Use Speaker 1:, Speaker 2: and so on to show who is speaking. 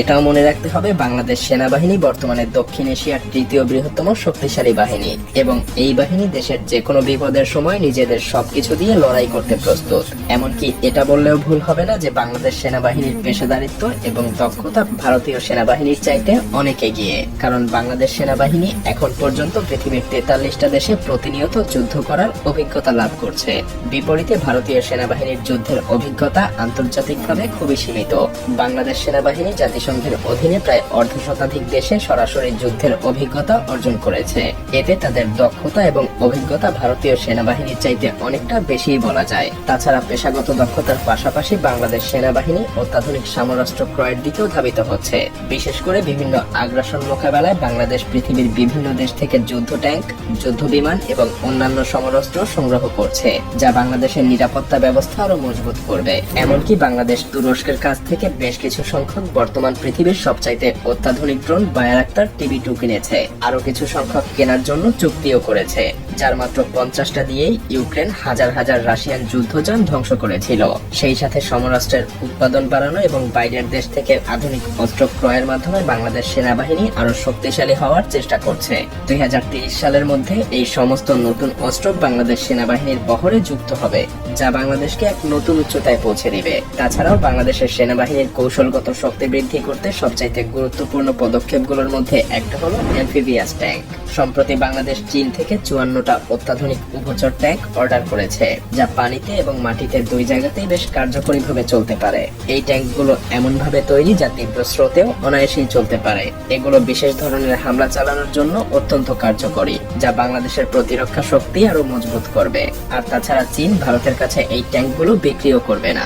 Speaker 1: এটাও মনে রাখতে হবে বাংলাদেশ সেনাবাহিনী বর্তমানে দক্ষিণ এশিয়ার তৃতীয় বৃহত্তম শক্তিশালী বাহিনী এবং এই বাহিনী দেশের যে কোনো বিপদের সময় নিজেদের সবকিছু দিয়ে লড়াই করতে প্রস্তুত। এমনকি এটা বললেও ভুল হবে না যে বাংলাদেশ সেনাবাহিনীর পেশাদারিত্ব এবং দক্ষতা ভারতীয় সেনাবাহিনীর চাইতে অনেক এগিয়ে, কারণ বাংলাদেশ সেনাবাহিনী এখন পর্যন্ত পৃথিবীর 43টা দেশে প্রতিনিয়ত যুদ্ধ করার অভিজ্ঞতা লাভ করছে। বিপরীতে ভারতীয় সেনাবাহিনীর যুদ্ধের অভিজ্ঞতা আন্তর্জাতিকভাবে খুবই সীমিত। বাংলাদেশ সেনাবাহিনী জাতিসংঘের অধীনে প্রায় অর্ধশতাধিক দেশে সরাসরি যুদ্ধের অভিজ্ঞতা অর্জন করেছে। এতে তাদের দক্ষতা এবং অভিজ্ঞতা ভারতীয় সেনাবাহিনীর চাইতে অনেকটা বেশিই বলা যায়। তাছাড়া পেশাগত দক্ষতার পাশাপাশি বাংলাদেশ সেনাবাহিনী অত্যাধুনিক সমরাস্ত্র ক্রয়ের দিকেও ধাবিত হচ্ছে। বিশেষ করে বিভিন্ন আগ্রাসন মোকাবেলায় বাংলাদেশ পৃথিবীর বিভিন্ন দেশ থেকে যুদ্ধ ট্যাঙ্ক, যুদ্ধ বিমান এবং অন্যান্য সমরাস্ত্র সংগ্রহ করছে, যা বাংলাদেশের নিরাপত্তা ব্যবস্থা আরো মজবুত করবে। এমনকি বাংলাদেশ তুরস্কের কাছ থেকে বেশ কিছু সংখ্যক বর্তমান পৃথিবীর সবচাইতে অত্যাধুনিক ড্রোন বায়ারাক্তার TB2 কিনেছে। আরো কিছু সংখ্যক কেনার জন্য চুক্তিও করেছে, যার মাত্র 50টা দিয়েই ইউক্রেন হাজার হাজার রাশিয়ান যুদ্ধযান ধ্বংস করেছিল। সেই সাথে সমরাস্ত্রের উৎপাদন বাড়ানো এবং বাইরের দেশ থেকে আধুনিক অস্ত্র ক্রয়ের মাধ্যমে বাংলাদেশ সেনাবাহিনী আরো শক্তিশালী হওয়ার চেষ্টা করছে। 2030 সালের মধ্যে এই সমস্ত নতুন অস্ত্র বাংলাদেশ সেনাবাহিনীর বহরে যুক্ত হবে, যা বাংলাদেশকে এক নতুন উচ্চতায় পৌঁছে দিবে। তাছাড়াও বাংলাদেশের সেনাবাহিনীর কৌশলগত শক্তি বৃদ্ধি করতে সবচাইতে গুরুত্বপূর্ণ পদক্ষেপগুলোর মধ্যে একটা হলো অ্যাম্ফিবিয়াস ট্যাঙ্ক। সম্প্রতি বাংলাদেশ চীন থেকে 54টা অত্যাধুনিক উভচর ট্যাঙ্ক অর্ডার করেছে, যা পানিতে এবং মাটিতে দুই জায়গাতেই বেশ কার্যকরীভাবে চলতে পারে। এই ট্যাঙ্কগুলো এমন ভাবে তৈরি যা তীব্র স্রোতেও অনায়াসেই চলতে পারে। এগুলো বিশেষ ধরনের হামলা চালানোর জন্য অত্যন্ত কার্যকরী, যা বাংলাদেশের প্রতিরক্ষা শক্তি আরো মজবুত করবে। আর তাছাড়া চীন ভারতের কাছে এই ট্যাঙ্কগুলো বিক্রিও করবে না।